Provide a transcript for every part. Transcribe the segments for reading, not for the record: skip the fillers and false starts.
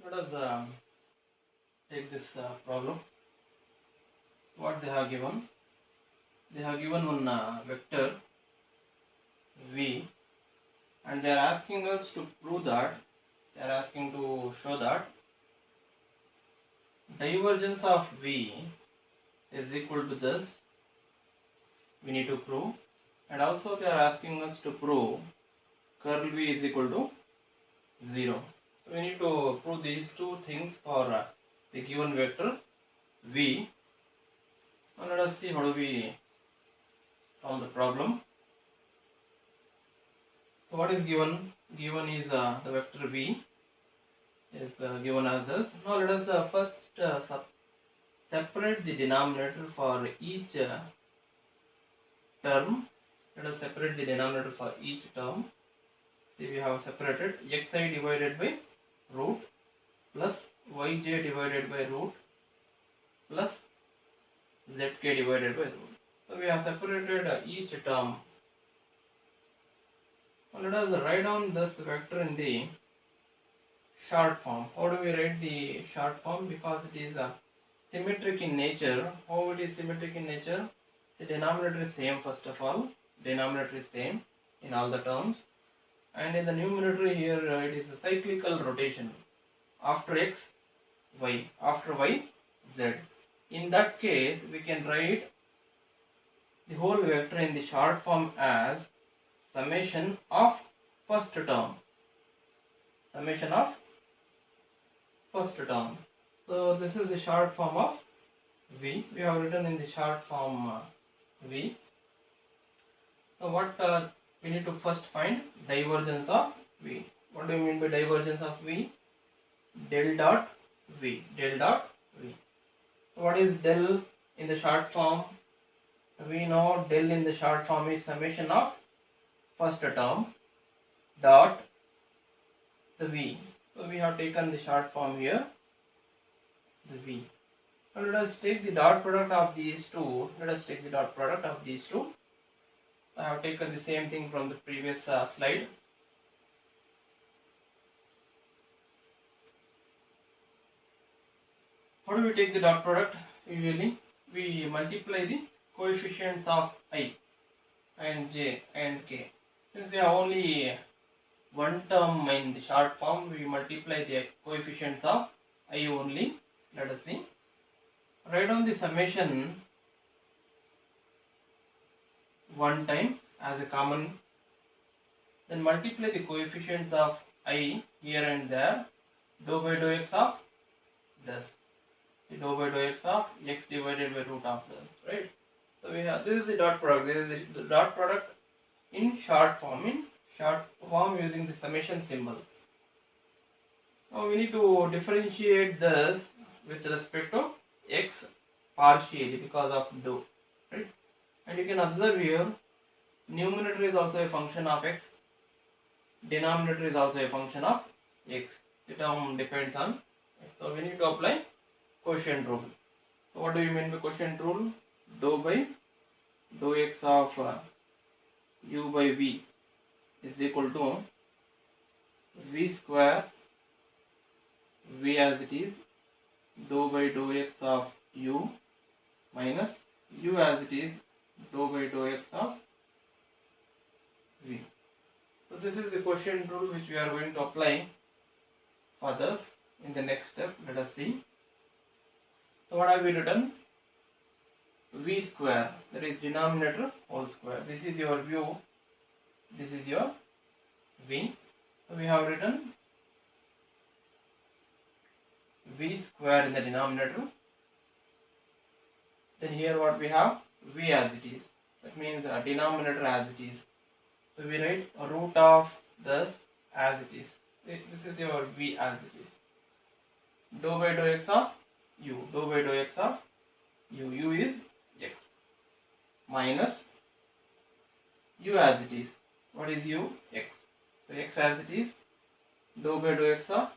Let us take this problem. What they have given? They have given one vector v, and they are asking us to prove that, they are asking to show that divergence of v is equal to this. We need to prove, and also they are asking us to prove curl v is equal to 0. So we need to prove these two things for the given vector v. Now let us see how do we solve the problem. So what is given? Given is the vector v is given as this. Now let us first separate the denominator for each term. Let us separate the denominator for each term. See, we have separated xi divided by root plus yj divided by root plus zk divided by root. So we have separated each term. Now let us write down this vector in the short form. How do we write the short form? Because it is symmetric in nature. How it is symmetric in nature? The denominator is same. First of all, denominator is same in all the terms, and in the numerator here it is a cyclical rotation. After x, y, after y, z. In that case, we can write the whole vector in the short form as summation of first term. Summation of first term. So this is the short form of v. We have written in the short form v. So what we need to first find divergence of v. What do you mean by divergence of v? Del dot v. Del dot v. What is del in the short form? We know del in the short form is summation of first term dot the v. So we have taken the short form here, the v. Now let us take the dot product of these two. Let us take the dot product of these two. I have taken the same thing from the previous slide. How do we take the dot product? Usually we multiply the coefficients of I and j and k. Since we have only one term in the short form, we multiply the coefficients of I only. Let us see. Write down the summation one time as a common, then multiply the coefficients of I here and there, dou by dou x of this, the dou by dou x of x divided by root of this, right? So we have, this is the dot product. This is the dot product in short form, using the summation symbol. Now we need to differentiate this with respect to x partially because of dou, right? And you can observe here, numerator is also a function of x, denominator is also a function of x. The term depends on x. So we need to apply quotient rule. So what do you mean by quotient rule? Dou by dou x of u by v is equal to v square, v as it is, dou by dou x of u minus u as it is, dou by dou x of v. So this is the quotient rule which we are going to apply for this in the next step. Let us see. So what have we written? V square, that is denominator whole square. This is your u, this is your v. So we have written v square in the denominator. Then here what we have? V as it is. That means denominator as it is. So we write a root of this as it is. This is your v as it is. Dou by dou x of u. Dou by dou x of u. U is x minus u as it is. What is u? X. So x as it is. Dou by dou x of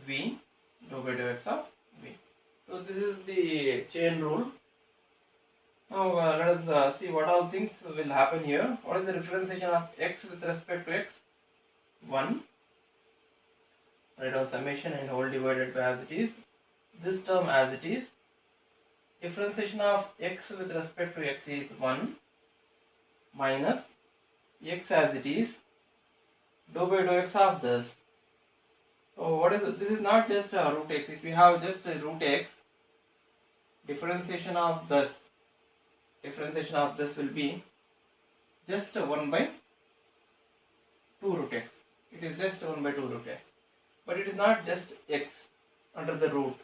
v. Dou by dou x of v. So this is the chain rule. Now let us see what all things will happen here. What is the differentiation of x with respect to x? 1. Write down summation and whole divided by as it is. This term as it is. Differentiation of x with respect to x is 1 minus x as it is dou by dou x of this. So what is it? This is not just a root x. If you have just a root x, differentiation of this will be just 1 by 2 root x. It is just 1 by 2 root x. But it is not just x under the root.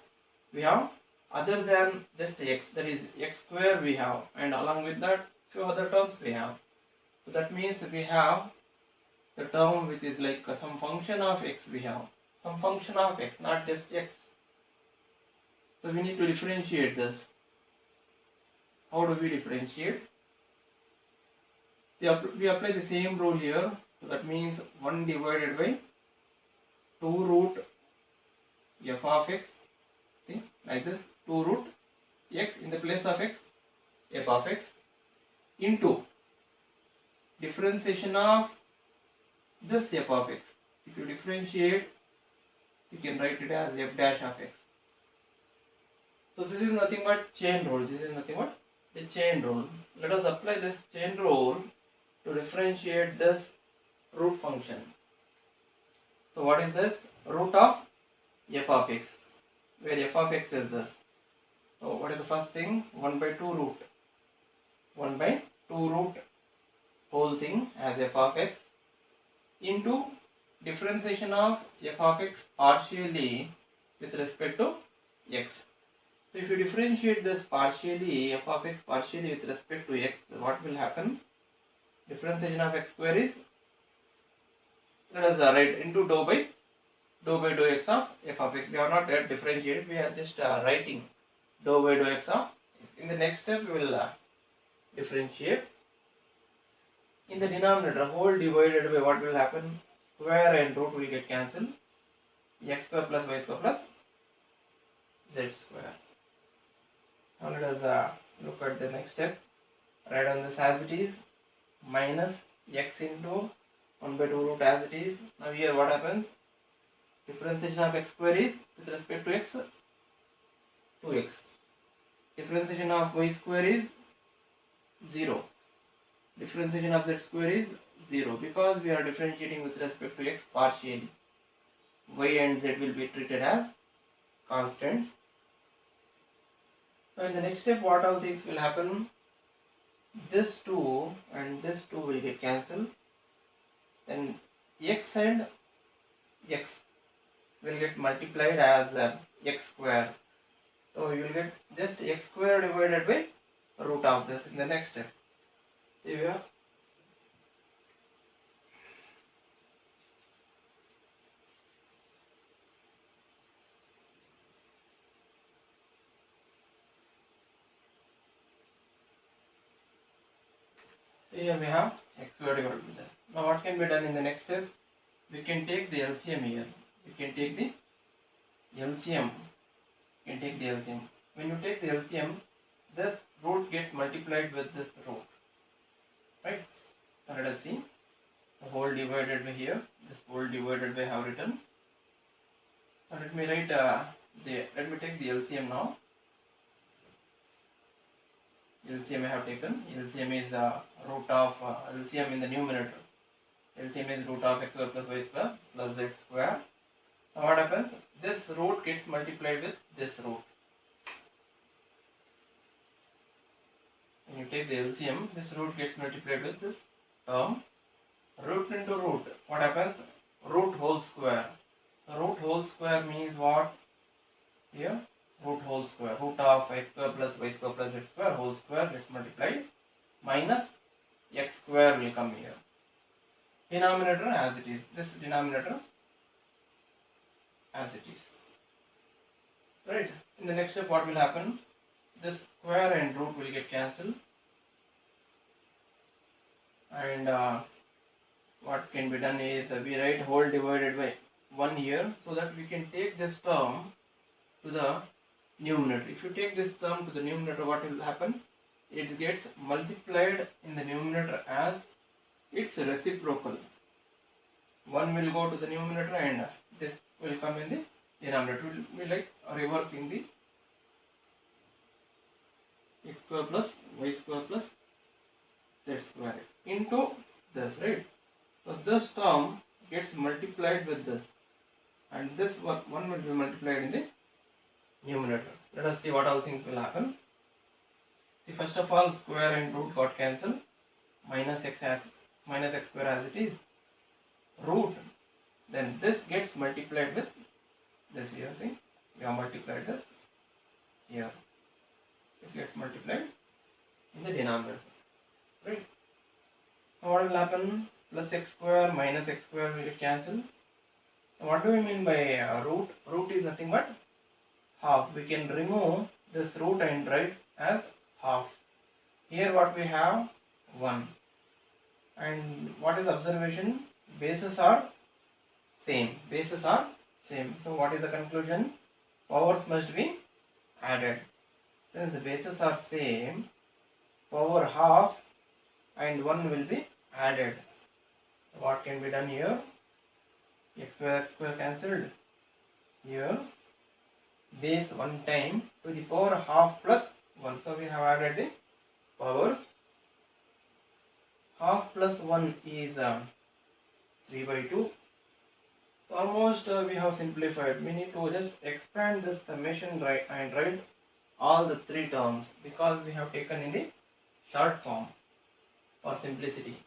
We have other than just x, that is x square we have, and along with that few other terms we have. So that means we have the term which is like some function of x we have. Some function of x, not just x. So we need to differentiate this. How do we differentiate? We apply the same rule here. So that means 1 divided by 2 root f of x. See, like this, 2 root x in the place of x, f of x, into differentiation of this f of x. If you differentiate, you can write it as f dash of x. So this is nothing but chain rule. This is nothing but the chain rule. Let us apply this chain rule to differentiate this root function. So what is this? Root of f of x, where f of x is this. So what is the first thing? 1 by 2 root. 1 by 2 root whole thing as f of x into differentiation of f of x partially with respect to x. So if you differentiate this partially, f of x partially with respect to x, what will happen? Differentiation of x square is, let us write into dou by dou x of f of x. We have not yet differentiated, we are just writing dou by dou x of x. In the next step we will differentiate. In the denominator, whole divided by what will happen? Square and root will get cancelled. X square plus y square plus z square. Now let us look at the next step. Write on this as it is, minus x into 1 by 2 root as it is. Now here what happens? Differentiation of x square is with respect to x, 2x. Differentiation of y square is 0. Differentiation of z square is 0, because we are differentiating with respect to x partially. Y and z will be treated as constants. Now in the next step, what all things will happen? This 2 and this 2 will get cancelled. Then x and x will get multiplied as x square. So you will get just x square divided by root of this in the next step. Here we have x square divided by this. Now what can be done in the next step? We can take the LCM here. We can take the LCM. When you take the LCM, this root gets multiplied with this root. Right? Now let us see. The whole divided by here. This whole divided by I have written. Now let me write let me take the LCM now. LCM I have taken. LCM is root of LCM in the numerator. LCM is root of x square plus y square plus z square. Now what happens? This root gets multiplied with this root. When you take the LCM, this root gets multiplied with this term. Root into root. What happens? Root whole square. So root whole square means what? Here, root whole square. Root of x square plus y square plus z square whole square gets multiplied. Minus x square will come here. Denominator as it is. This denominator as it is. Right. In the next step, what will happen? This square and root will get cancelled. And what can be done is we write whole divided by 1 here, so that we can take this term to the numerator. If you take this term to the numerator, what will happen? It gets multiplied in the numerator as its reciprocal. 1 will go to the numerator and this will come in the denominator. It will be like reversing the x square plus y square plus z square into this, right? So this term gets multiplied with this, and this one will be multiplied in the numerator. Let us see what all things will happen. See, first of all, square and root got cancelled. Minus x square as it is. Root. Then this gets multiplied with this here. See, we have multiplied this here. It gets multiplied in the denominator. Right. Now what will happen? Plus x square minus x square will cancel. Now what do we mean by root? Root is nothing but half. We can remove this root and write as half. Here what we have? 1. And what is observation? Bases are same. Bases are same. So what is the conclusion? Powers must be added. Since the bases are same, power half and 1 will be added. What can be done here? X square cancelled. Here base 1 time to the power half plus 1. So we have added the powers. Half plus 1 is 3 by 2. So almost we have simplified. We need to just expand this summation and write all the 3 terms, because we have taken in the short form for simplicity.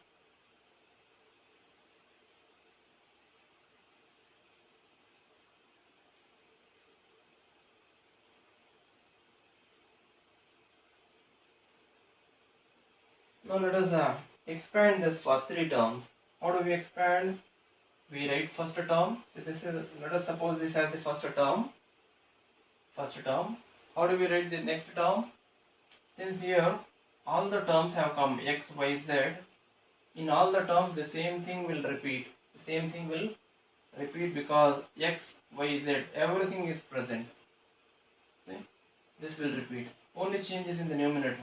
Now let us expand this for 3 terms. How do we expand? We write first term. So this is, let us suppose this as the first term. How do we write the next term? Since here all the terms have come, x, y, z, in all the terms the same thing will repeat. Because x, y, z, everything is present. Okay? This will repeat. Only changes in the numerator.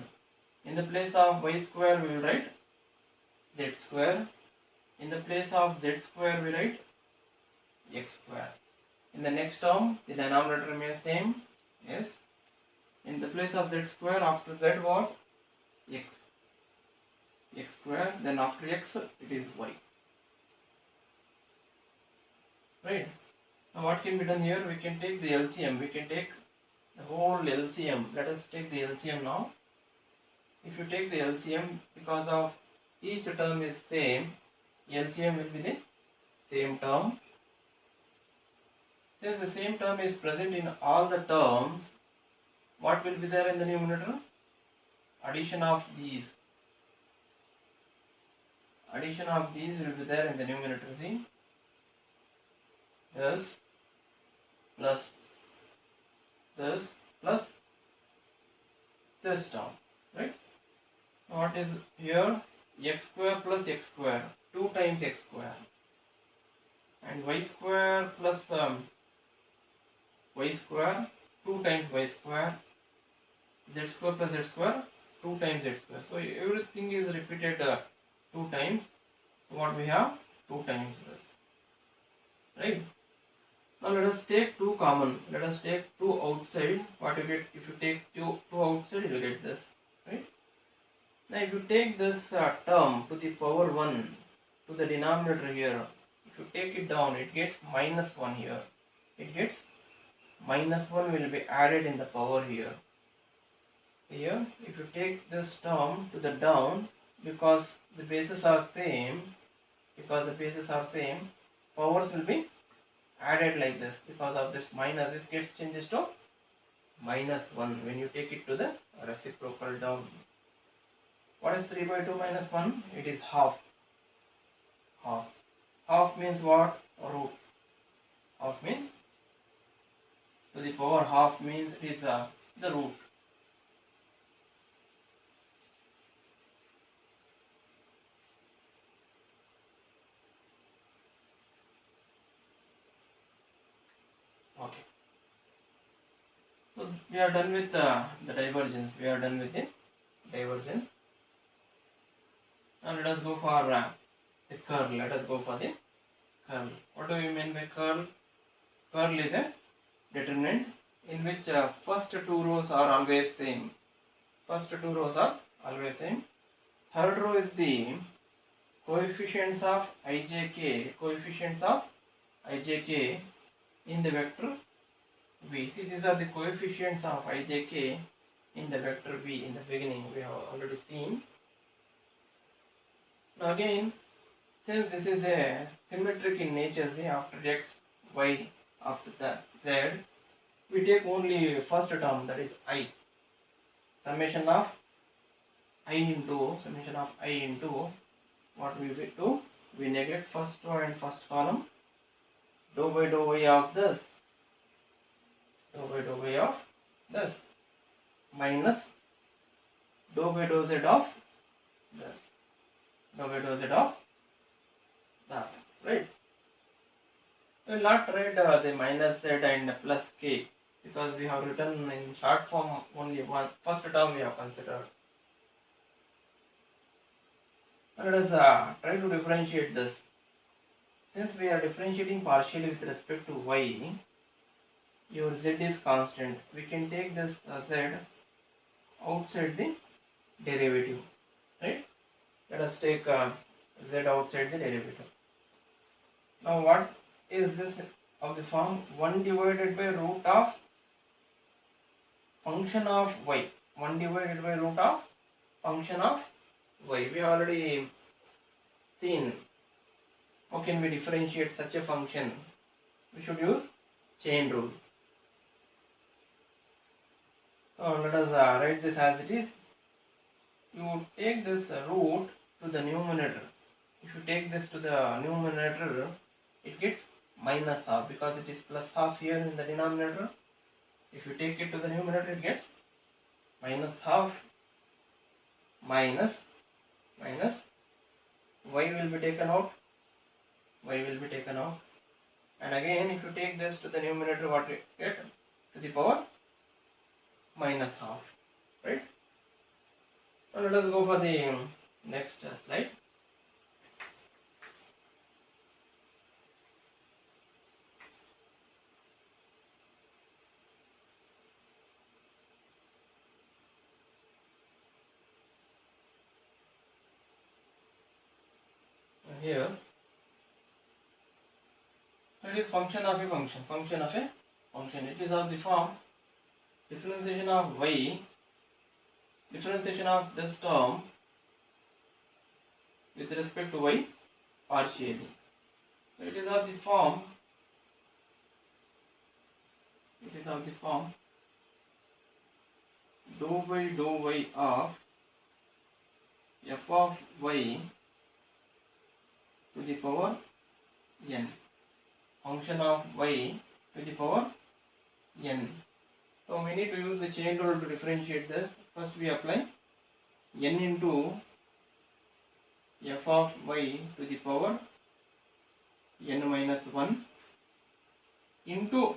In the place of y square we will write z square. In the place of z square we write x square. In the next term the denominator remains same. Yes. In the place of z square, after z what? X square. Then after x it is y. Right. Now what can be done here? We can take the LCM. We can take the whole LCM. Let us take the LCM now. If you take the LCM, because of each term is same, LCM will be the same term. Since the same term is present in all the terms, what will be there in the numerator? Addition of these. Addition of these will be there in the numerator. See, this plus this plus this term, right? What is here? X square plus x square, 2 times x square, and y square plus y square, 2 times y square, z square plus z square, 2 times z square. So everything is repeated 2 times. So what we have? 2 times this. Right? Now let us take 2 common. Let us take 2 outside. What you get if you take 2 outside? You will get this. Right? Now if you take this term to the power 1 to the denominator here, if you take it down, it gets minus 1 here. It gets minus 1 will be added in the power here. Here, if you take this term to the down, because the bases are same, powers will be added like this. Because of this minus, this gets changes to minus 1 when you take it to the reciprocal down. What is 3 by 2 minus 1? It is half. Half means what? Root. Half means, to the power half means it is the root. Okay. So we are done with the divergence. Now let us go for the curl. What do we mean by curl? Curl is a determinant in which first two rows are always same. First two rows are always same. Third row is the coefficients of ijk, coefficients of ijk in the vector v. See, these are the coefficients of ijk in the vector v. In the beginning we have already seen. Now again, since this is a symmetric in nature, see, after x, y, after z, we take only first term, that is I. Summation of I into what we will do? We neglect first row and first column. Dou by dou y of this. Dou by dou y of this. Minus dou by dou z of this. Dou by dou z of that. Right? We will not write the minus z and plus k, because we have written in short form only one first term we have considered. Let us try to differentiate this. Since we are differentiating partially with respect to y, your z is constant. We can take this z outside the derivative, right? Let us take z outside the derivative. Now what is this of the form 1 divided by root of function of y? 1 divided by root of function of y. We have already seen how can we differentiate such a function. We should use chain rule. So let us write this as it is. You take this root to the numerator. If you take this to the numerator, it gets minus half, because it is plus half here in the denominator. If you take it to the numerator, it gets minus half minus y will be taken out. Y will be taken out. And again, if you take this to the numerator, what you get? To the power minus half. Right? Now let us go for the next slide. Here it is function of a function. It is of the form differentiation of y, differentiation of this term with respect to y partially. So it is of the form dou by dou y of f of y to the power n. Function of y to the power n. So we need to use the chain rule to differentiate this. First we apply n into f of y to the power n minus 1 into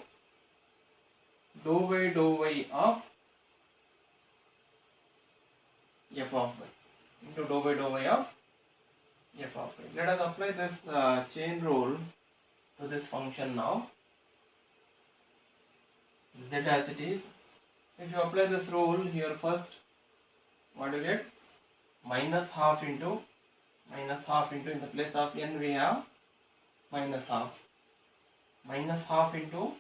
dou by dou y of f of y, into dou by dou y of f of y. Let us apply this chain rule to this function now. Z as it is. If you apply this rule here first, what do you get? Minus half into in the place of n we have minus half. Minus half into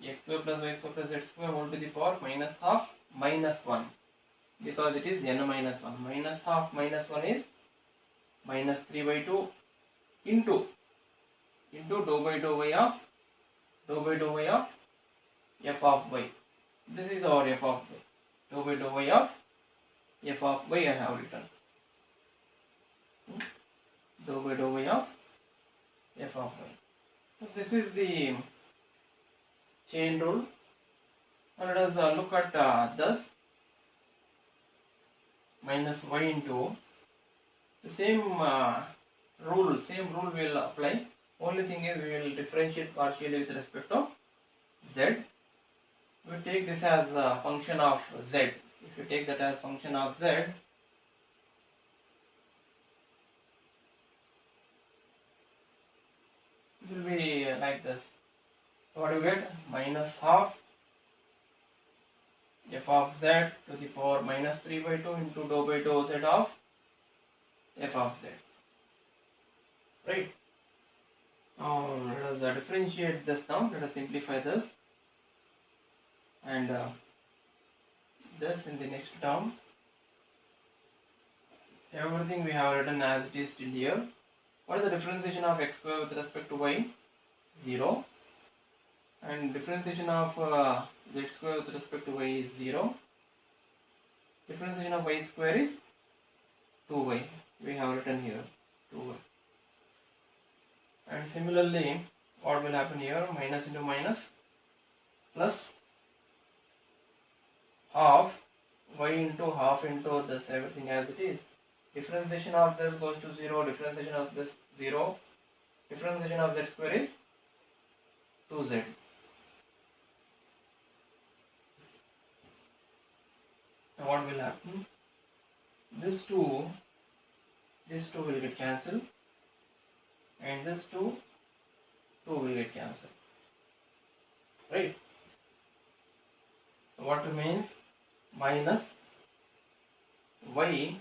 x square plus y square plus z square whole to the power minus half minus 1, because it is n minus 1. Minus half minus 1 is minus 3 by 2 into dou by dou y of f of y. This is our f of y. Dou by dou y of f of y I have written. Dou by dou y of f of y. So this is the chain rule. Now let us look at this minus y into the same rule will apply. Only thing is we will differentiate partially with respect to z. We take this as a function of z. If you take that as function of z, it will be like this. What do you get? Minus half f of z to the power minus 3 by 2 into dou by dou z of f of z. Right? Now let us differentiate this now. Let us simplify this. And this in the next term. Everything we have written as it is till here. What is the differentiation of x square with respect to y? 0. And differentiation of z square with respect to y is 0. Differentiation of y square is 2y. We have written here 2y. And similarly, what will happen here? Minus into minus plus half y into half into this, everything as it is. Differentiation of this goes to 0. Differentiation of this 0. Differentiation of z square is 2z. Now what will happen? This 2 will get cancelled, and this 2 will get cancelled. Right? So what remains? Minus y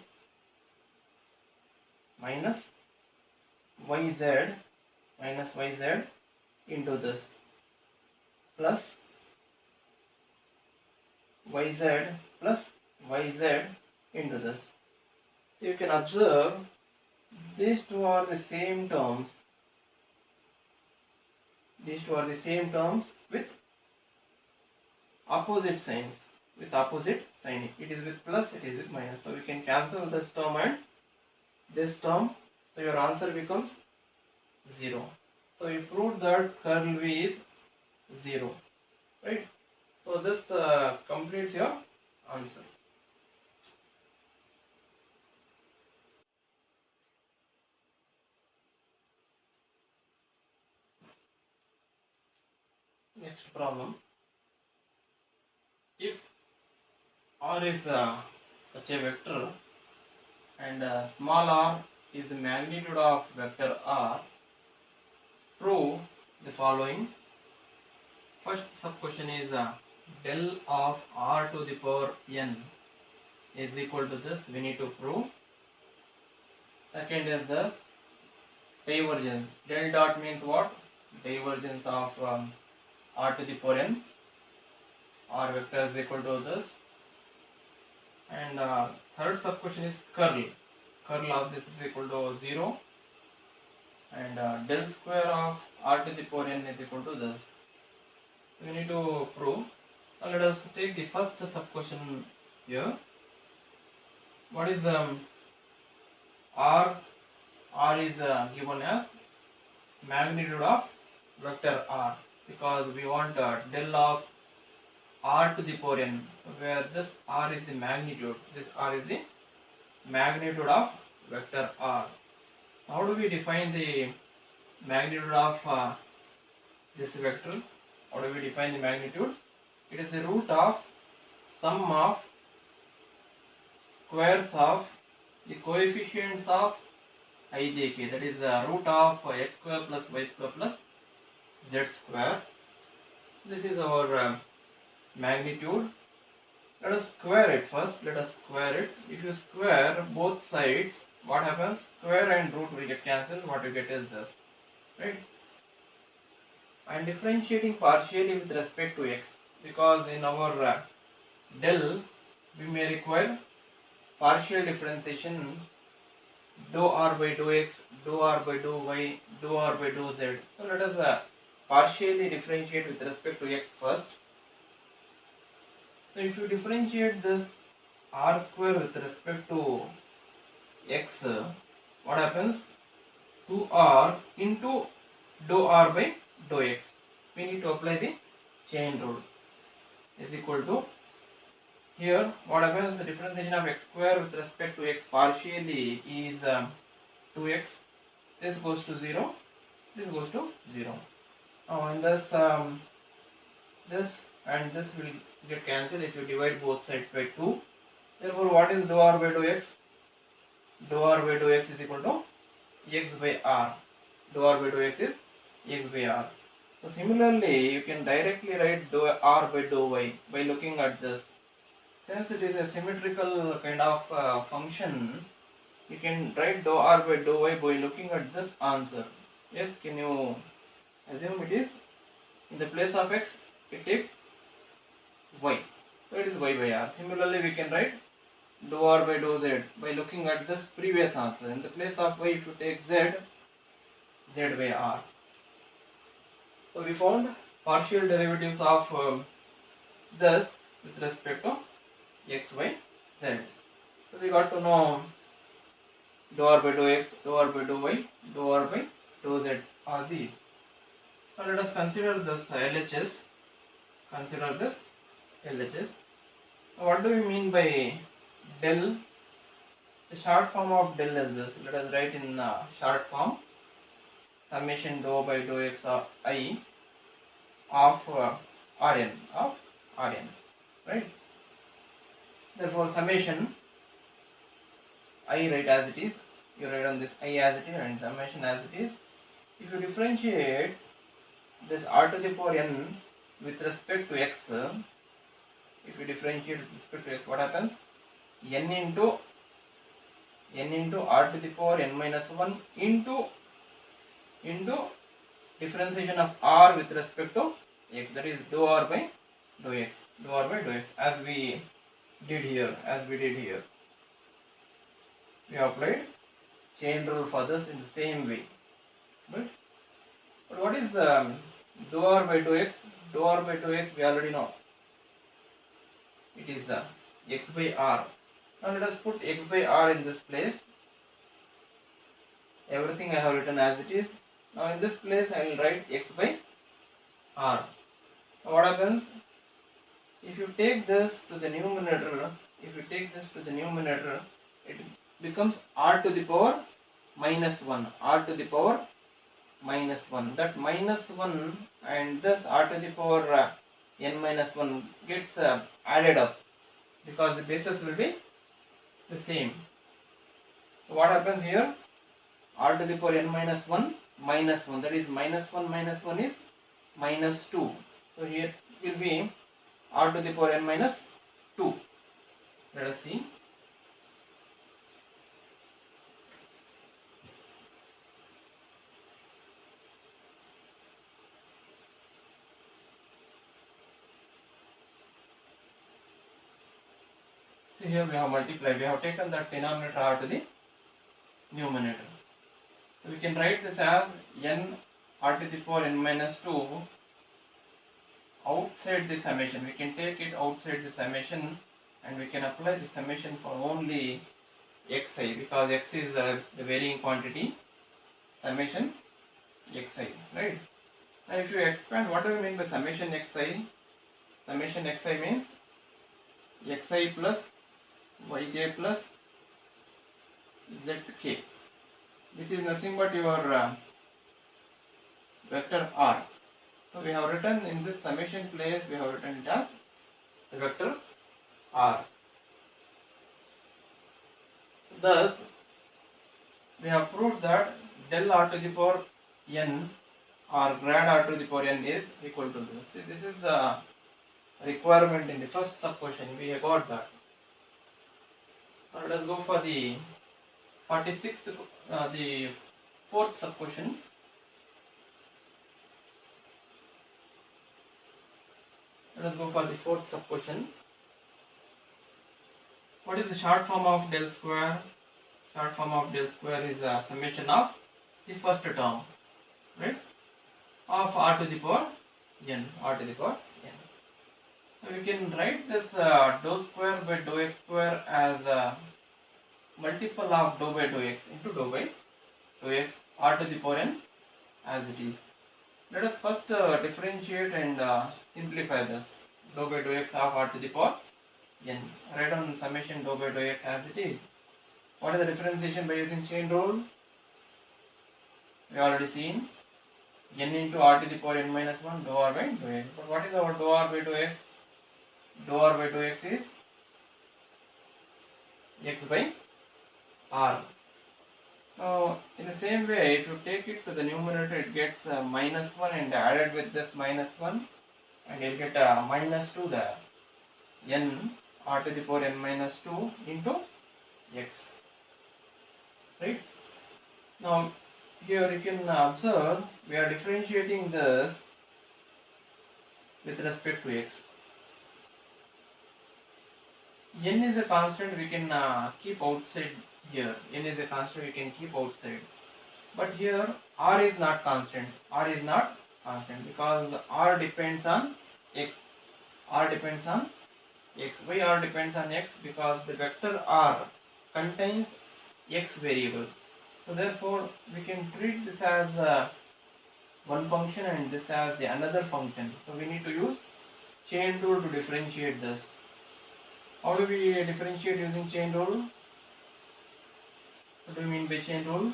minus yz minus yz into this plus yz plus yz into this. You can observe these two are the same terms. These two are the same terms with opposite signs. With opposite sign. It is with plus, it is with minus. So we can cancel this term and this term. So your answer becomes 0. So you proved that curl V is 0. Right? So this completes your answer. Next problem. If R is such a vector and small r is the magnitude of vector R, prove the following. First sub question is del of R to the power n is equal to this. We need to prove. Second is this divergence. Del dot means what? Divergence of R to the power n. R vector is equal to this. And third sub question is curl. Curl of this is equal to 0. And del square of R to the power n is equal to this. We need to prove. Now let us take the first sub question here. What is R? R is given as magnitude of vector R, because we want del of R to the power n, where this R is the magnitude. This R is the magnitude of vector R. How do we define the magnitude of this vector? How do we define the magnitude? It is the root of sum of squares of the coefficients of ijk, that is the root of x square plus y square plus z square. This is our magnitude. Let us square it first. Let us square it. If you square both sides, what happens? Square and root will get cancelled. What you get is this, right? I am differentiating partially with respect to x, because in our del we may require partial differentiation, dou r by dou x, dou r by dou y, dou r by dou z. So let us partially differentiate with respect to x first. So if you differentiate this r square with respect to x, what happens? 2r into dou r by dou x. We need to apply the chain rule. Is equal to, here what happens? The differentiation of x square with respect to x partially is 2x. This goes to 0. This goes to 0. Now in this this and this will get cancelled if you divide both sides by 2. Therefore, what is dou r by dou x? Dou r by dou x is equal to x by r. Dou r by dou x is x by r. So similarly, you can directly write dou r by dou y by looking at this. Since it is a symmetrical kind of function, you can write dou r by dou y by looking at this answer. Yes, can you assume it is in the place of x, it takes y. So it is y by r. Similarly, we can write dou r by dou z by looking at this previous answer. In the place of y, if you take z, z by r. So we found partial derivatives of this with respect to x, y, z. So we got to know dou r by dou x, dou r by dou y, dou r by dou z are these. Now let us consider this LHS. Consider this LHS. Now what do we mean by del? The short form of del is this. Let us write in short form. Summation dou by dou x of I of Rn, right? Therefore summation I write as it is, you write on this I as it is and summation as it is. If you differentiate this r to the power n with respect to x, if you differentiate with respect to x, what happens? n into r to the power n minus 1 into differentiation of r with respect to x, that is dou r by dou x, as we did here. We have applied chain rule for this in the same way, right? But what is dou r by dou x? Dou r by dou x we already know. It is x by r. Now let us put x by r in this place. Everything I have written as it is. Now in this place I will write x by r. Now what happens? If you take this to the numerator, it becomes r to the power minus 1. That minus 1 and this r to the power n minus 1 gets added up because the bases will be the same. So what happens here? R to the power n minus 1 minus 1, that is minus 1 is minus 2. So here it will be r to the power n minus 2. Let us see. So here we have multiplied, we have taken the denominator r to the numerator. So we can write this as n r to the power n minus 2 outside the summation. We can take it outside the summation and we can apply the summation for only xi, because x is the varying quantity, summation xi, right? Now if you expand, what do we mean by summation xi? Summation xi means xi plus yj plus zk, which is nothing but your vector r. So we have written in this summation place, we have written it as the vector r. Thus we have proved that del r to the power n or grad r to the power n is equal to this. See, this is the requirement in the first sub question. We have got that. Now let us go for the 46th, the fourth sub question. Let us go for the fourth sub question. What is the short form of del square? Short form of del square is a summation of the first term, right, of r to the power n, So we can write this dou square by dou x square as a multiple of dou by dou x into dou by dou x r to the power n as it is. Let us first differentiate and simplify this. Dou by dou x of r to the power n. Write on summation dou by dou x as it is. What is the differentiation by using chain rule? We already seen n into r to the power n minus 1 dou r by dou x. But what is our dou r by dou x? Dou r by dou x is x by r. Now, in the same way, if you take it to the numerator, it gets minus 1 and added with this minus 1, and you'll get minus 2 there. N r to the power n minus 2 into x. Right? Now, here you can observe we are differentiating this with respect to x. N is a constant we can keep outside here. N is a constant we can keep outside. But here r is not constant. R is not constant because r depends on x. R depends on x. Why r depends on x? Because the vector r contains x variable. So therefore we can treat this as one function and this as the another function. So we need to use chain rule to differentiate this. How do we differentiate using chain rule? What do you mean by chain rule?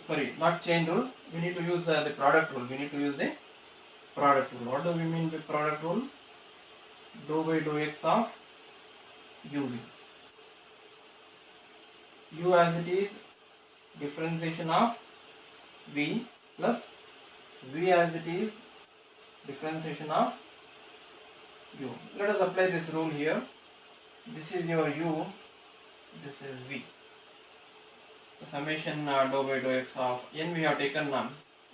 Sorry, not chain rule. We need to use the product rule. We need to use the product rule. What do we mean by product rule? Dou by dou x of uv. U as it is differentiation of v plus v as it is differentiation of u. Let us apply this rule here. This is your u, this is v. The summation dou by dou x of n we have taken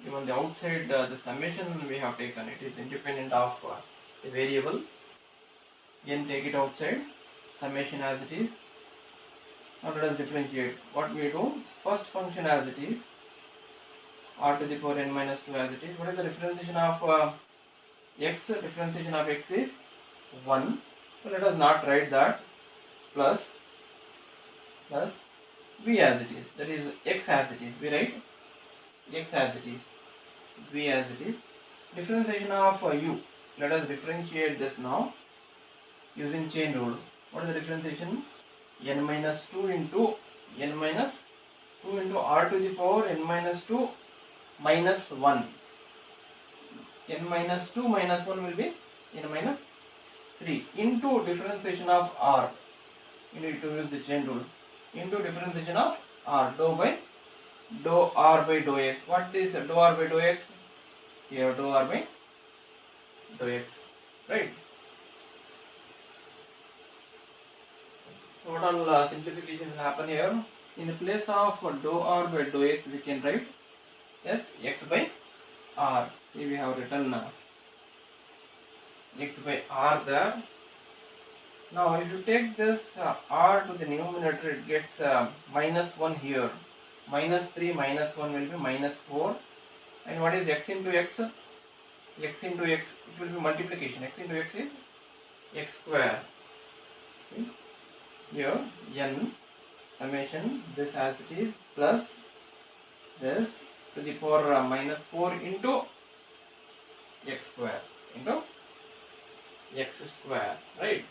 even the outside the summation we have taken. It is independent of the variable. N take it outside, summation as it is. Now let us differentiate. What we do? First function as it is, r to the power n minus 2 as it is. What is the differentiation of x? Differentiation of x is 1. So let us not write that. Plus v as it is. That is x as it is. We write x as it is, v as it is. Differentiation of u. Let us differentiate this now using chain rule. What is the differentiation? N minus 2 into n minus 2 into r to the power n minus 2 minus 1. N minus 2 minus 1 will be n minus 3 into differentiation of r. You need to use the chain rule. Into differentiation of r, dou by dou r by dou x. What is dou r by dou x? Here dou r by dou x. Right? What all simplification will happen here? In the place of dou r by dou x, we can write as x by r. Here we have written x by r there. Now if you take this r to the numerator, it gets minus 1 here. Minus 3 minus 1 will be minus 4. And what is x into x? X into x, it will be multiplication. X into x is x square. Okay. Here n summation this as it is plus this to the power minus 4 into x square into x square, right?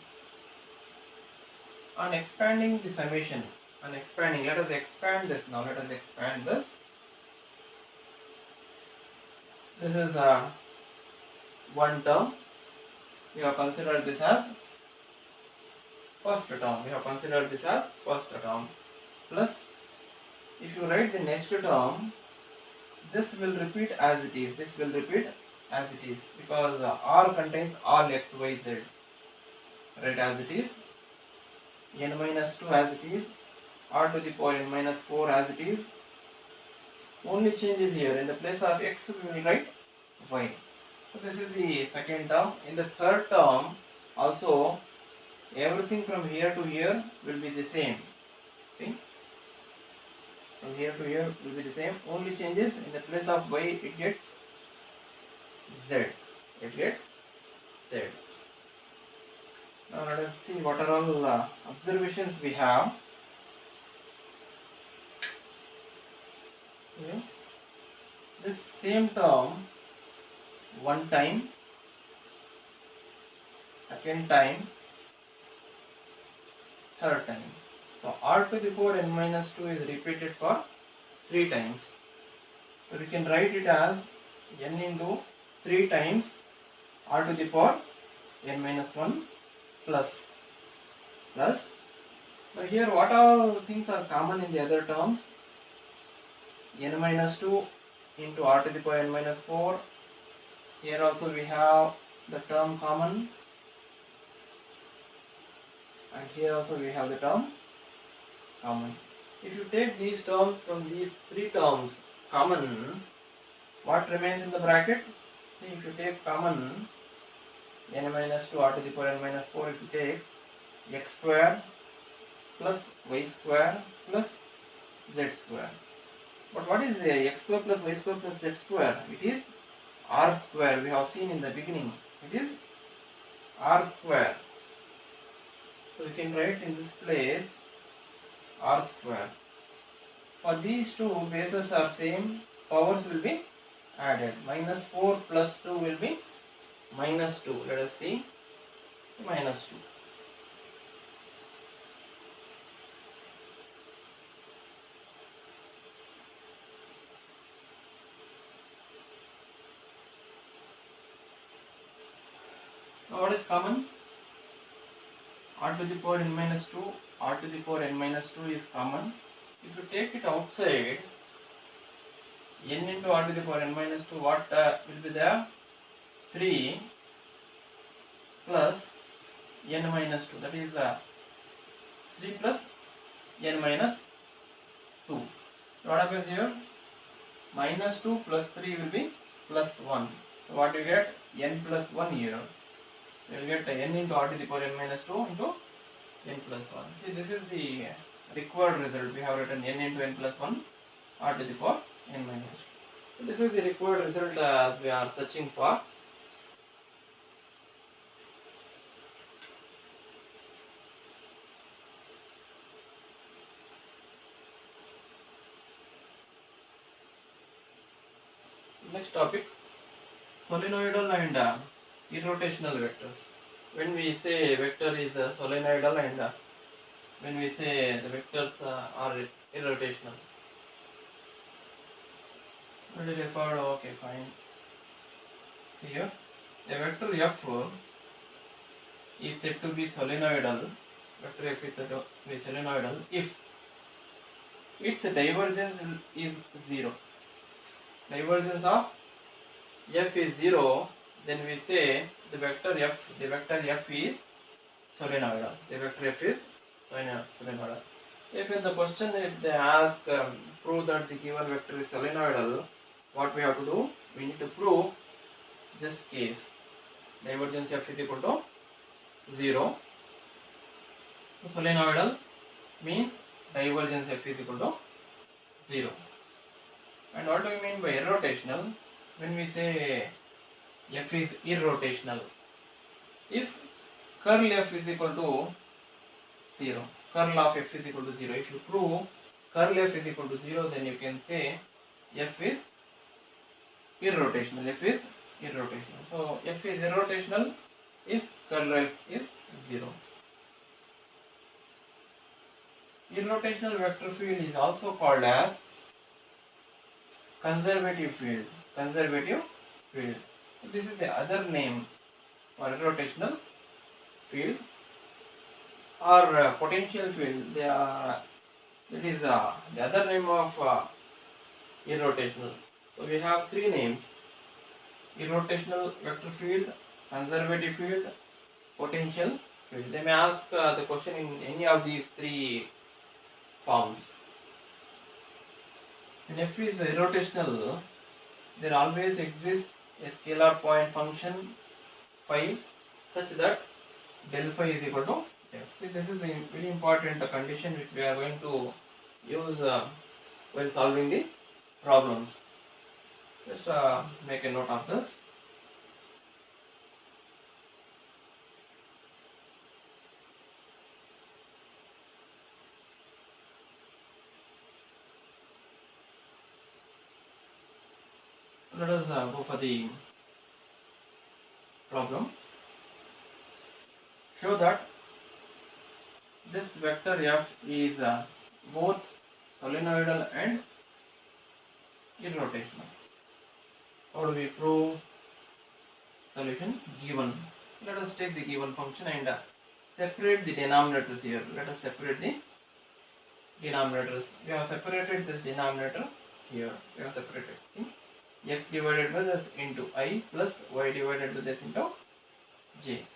On expanding the summation, let us expand this now. Let us expand this. This is one term. We have considered this as first term. Plus, if you write the next term, this will repeat as it is. Because R contains all x, y, z. Write as it is. N minus 2 as it is. R to the power n minus 4 as it is. Only change is here. In the place of x, we will write y. So this is the second term. In the third term, also everything from here to here will be the same. See? From here to here will be the same. Only changes in the place of y, it gets z. Now let us see what are all observations we have. Okay. This same term, one time, second time, third time. So r to the power n minus 2 is repeated for 3 times. So we can write it as n into 3 times r to the power n minus 1 plus So here what all things are common in the other terms? N minus 2 into r to the power n minus 4. Here also we have the term common, and here also we have the term common. If you take these terms from these three terms common, what remains in the bracket? See, if you take common n minus 2 r to the power n minus 4, if you take x square plus y square plus z square. But what is the x square plus y square plus z square? It is r square. We have seen in the beginning. It is r square. So we can write in this place r square. For these two bases are same, powers will be added. Minus 4 plus 2 will be minus 2. Let us see. Minus 2. Now what is common? R to the power n minus 2, r to the power n minus 2 is common. If you take it outside, n into r to the power n minus 2, what will be there? 3 plus n minus 2, that is 3 plus n minus 2. So what happens here? Minus 2 plus 3 will be plus 1. So what you get? N plus 1 here. You will get n into r to the power n minus 2 into n plus 1. See, this is the required result. We have written n into n plus 1 r to the power n minus 2. So this is the required result we are searching for. Next topic, solenoidal and irrotational vectors. When we say vector is solenoidal and when we say the vectors are irrotational. Already referred, okay, fine. Here, a vector f is said to be solenoidal. Vector f is said to be solenoidal if its divergence is 0. Divergence of f is 0, then we say the vector f is solenoidal. The vector f is solenoidal. If in the question, if they ask prove that the given vector is solenoidal, what we have to do? We need to prove this case. Divergence f is equal to 0. So solenoidal means divergence f is equal to 0. And what do we mean by irrotational? When we say f is irrotational, if curl f is equal to 0, curl of f is equal to 0, if you prove curl f is equal to 0, then you can say f is irrotational. F is irrotational. So f is irrotational if curl f is 0. Irrotational vector field is also called as conservative field. Conservative field. So this is the other name for irrotational field or potential field. That is the other name of irrotational. So we have three names: irrotational vector field, conservative field, potential field. They may ask the question in any of these three forms. When f is irrotational, there always exists a scalar point function phi such that del phi is equal to f. See, this is a very important condition which we are going to use while solving the problems. Just make a note of this. Let us go for the problem. Show that this vector f is both solenoidal and irrotational. How do we prove? Solution given. Let us take the given function and separate the denominators here. Let us separate the denominators. We have separated this denominator here. We have separated. See? X divided by this into I plus y divided by this into j.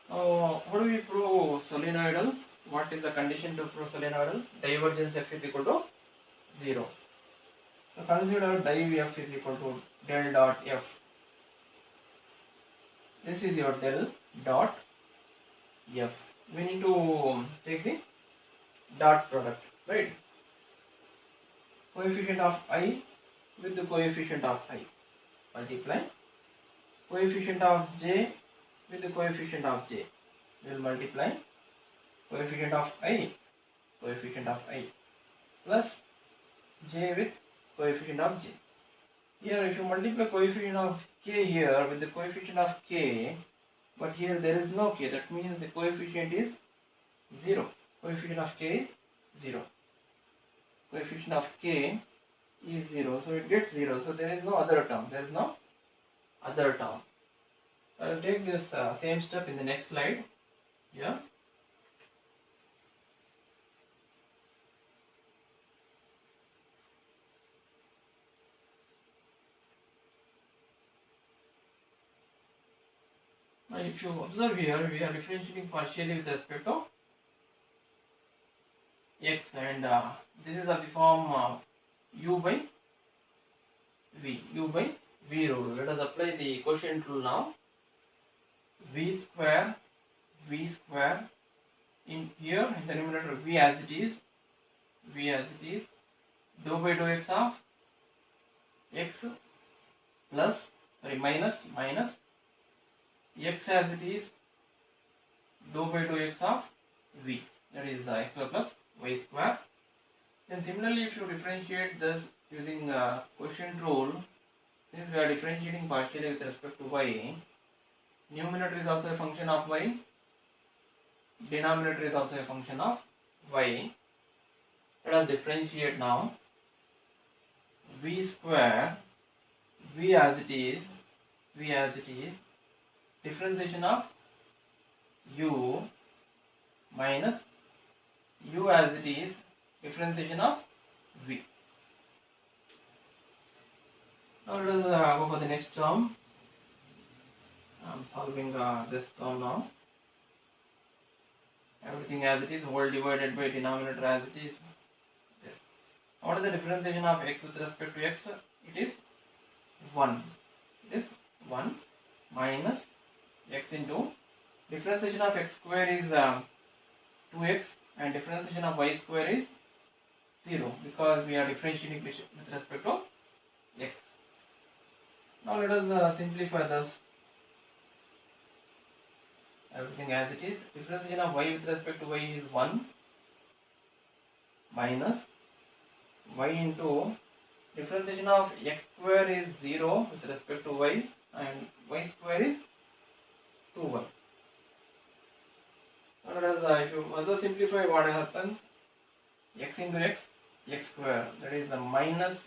Now, how do we prove solenoidal? What is the condition to prove solenoidal? Divergence f is equal to 0. So consider div f is equal to del dot f. This is your del dot f. We need to take the dot product, right? Coefficient of I with the coefficient of I. Multiply. Coefficient of j with the coefficient of j. We will multiply. Coefficient of I plus j with coefficient of j. Here if you multiply coefficient of k here with the coefficient of k, but here there is no k, that means the coefficient is 0. Coefficient of k is 0. Coefficient of k is 0, so it gets 0, so there is no other term. I will take this same step in the next slide. Yeah. Now if you observe here, we are differentiating partially with respect to x, and this is of the form u by v rule. Let us apply the quotient rule now. v square in here in the numerator, v as it is dou by dou x of x plus minus x as it is dou by dou x of v, that is x square plus y square. Then similarly, if you differentiate this using quotient rule, since we are differentiating partially with respect to y, numerator is also a function of y, denominator is also a function of y. Let us differentiate now. V square, v as it is, differentiation of u minus u as it is, differentiation of v. Now let us go for the next term. I am solving this term now. Everything as it is, whole divided by denominator as it is. Yes. What is the differentiation of x with respect to x? It is 1. It is 1 minus x into differentiation of x square is 2x, and differentiation of y square is 0, because we are differentiating with respect to x. Now let us simplify this. Everything as it is. Differentiation of y with respect to y is 1 minus y into differentiation of x square is 0 with respect to y, and y square is 2y. Now let us, if you further simplify, what happens? X into x square, that is minus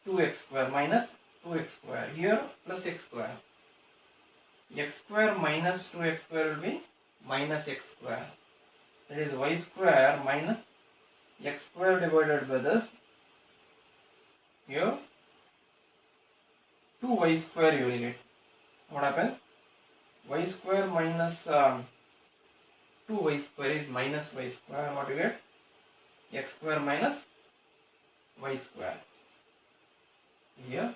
2x square, here plus x square. X square minus 2x square will be minus x square, that is y square minus x square divided by this, here 2y square you will get. What happens? Y square minus 2y square is minus y square. What you get? X square minus y square. Here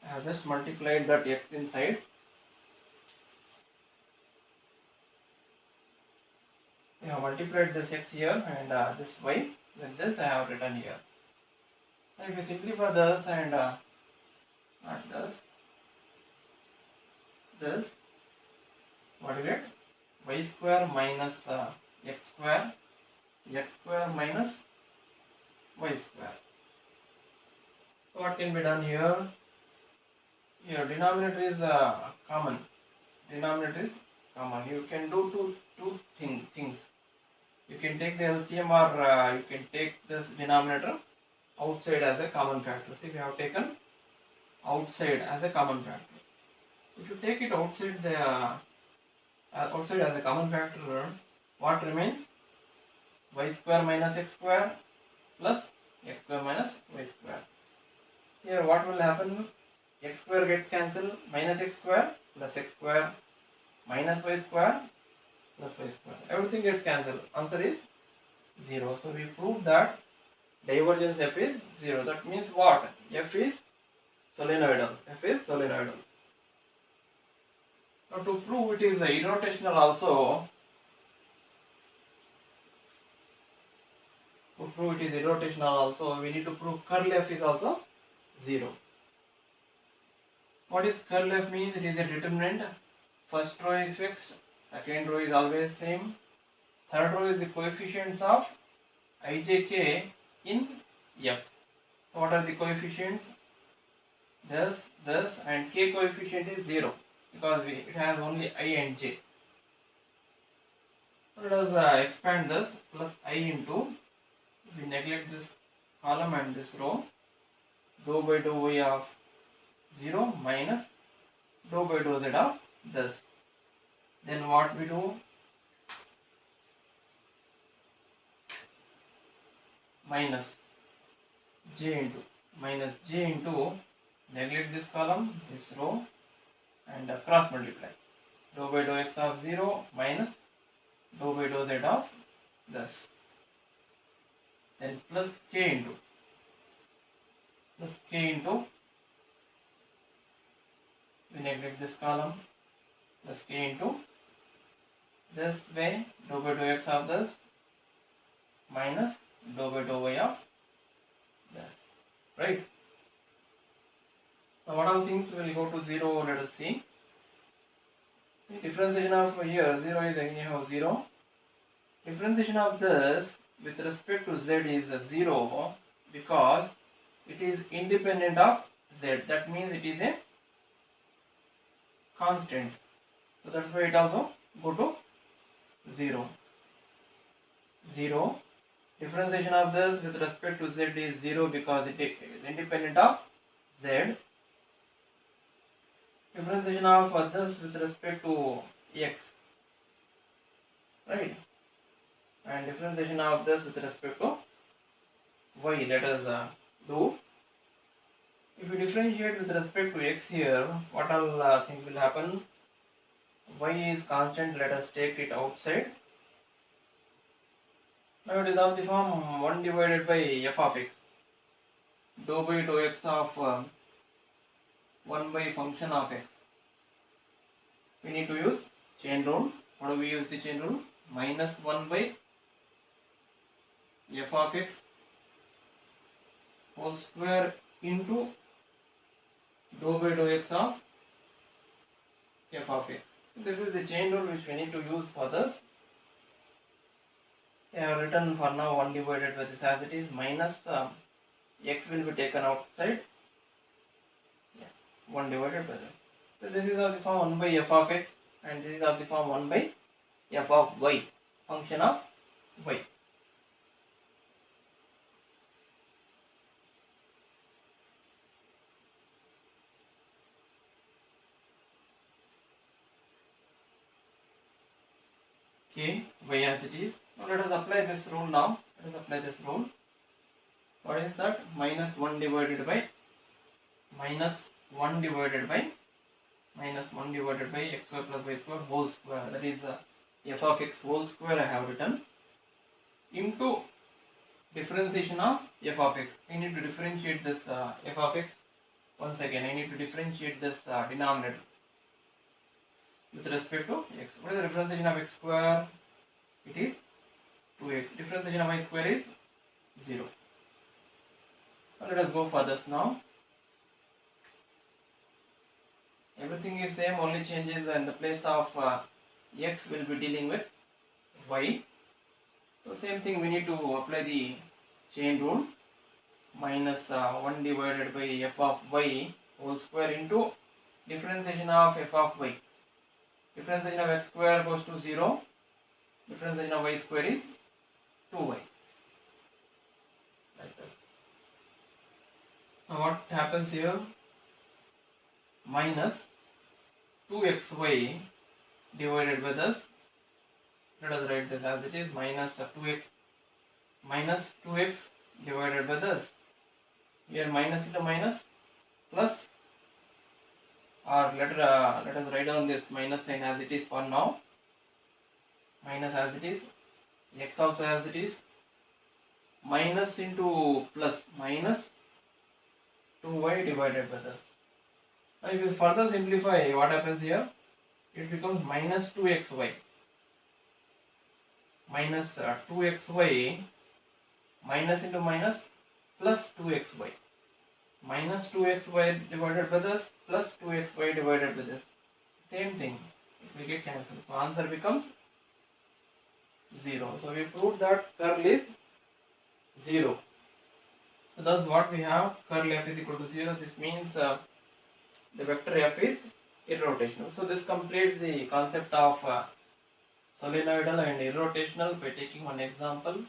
I have just multiplied that x inside. I have multiplied this x here, and this y with this I have written here. Now if you simplify this and not this, what you get? Y square minus x square minus y square. So what can be done here? Here denominator is common. You can do two things. You can take the LCM, or you can take this denominator outside as a common factor. See, we have taken outside as a common factor. If you take it outside as a common factor, what remains? Y square minus x square plus x square minus y square. Here what will happen? X square gets cancelled, minus x square plus x square minus y square plus y square. Everything gets cancelled. Answer is 0. So we prove that divergence f is 0. That means what? F is solenoidal. F is solenoidal. Now to prove it is irrotational also, we need to prove curl f is also 0. What is curl f means? It is a determinant. First row is fixed, second row is always same, third row is the coefficients of ijk in f. So what are the coefficients? This and k coefficient is 0 because it has only I and j. So let us expand this plus I into, we neglect this column and this row, dou by dou y of 0 minus dou by dou z of this. Then what we do? Minus j into neglect this column, this row, and cross multiply. Dou by dou x of 0 minus dou by dou z of this. Then plus k into we neglect this column, plus k into this way dou by dou x of this minus dou by dou y of this, right? Now what all things will go to 0? Let us see. The differentiation of here 0 is anyhow 0. Differentiation of this with respect to z is 0 because it is independent of z. That means it is a constant. So that's why it also go to 0. Differentiation of this with respect to z is 0 because it is independent of z. Differentiation of this with respect to x, right? And differentiation of this with respect to y. Let us do. If we differentiate with respect to x here, what all things will happen? Y is constant. Let us take it outside. Now it is of the form 1 divided by f of x, dou by dou x of 1 by function of x. We need to use chain rule. How do we use the chain rule? Minus 1 by f of x whole square into dou by dou x of f of x. This is the chain rule which we need to use for this. I have written for now 1 divided by this as it is, minus x will be taken outside. 1 divided by this. So this is of the form 1 by f of x and this is of the form 1 by f of y, function of y. Okay, y as it is. Now let us apply this rule now. Let us apply this rule. What is that? Minus 1 divided by x square plus y square whole square, that is f of x whole square I have written, into differentiation of f of x. I need to differentiate this f of x. Once again I need to differentiate this denominator with respect to x. What is the differentiation of x square? It is 2x. Differentiation of y square is 0. So let us go for this now. Everything is same, only changes in the place of x will be dealing with y. So same thing, we need to apply the chain rule. Minus 1 divided by f of y whole square into differentiation of f of y. Differentiation of x square goes to 0. Differentiation of y square is 2y. Like this. Now what happens here? Minus 2xy divided by this Let us write this as it is, minus 2x divided by this. Here minus into minus plus, or let us write down this minus sign as it is for now. Minus as it is, x also as it is, minus into plus, minus 2y divided by this. Now if you further simplify, what happens here? It becomes minus 2xy. Minus 2xy, minus into minus, plus 2xy. Minus 2xy divided by this, plus 2xy divided by this. Same thing. It will get cancelled. So answer becomes 0. So we proved that curl is 0. So thus what we have, curl f is equal to 0. This means the vector f is irrotational. So this completes the concept of solenoidal and irrotational by taking one example.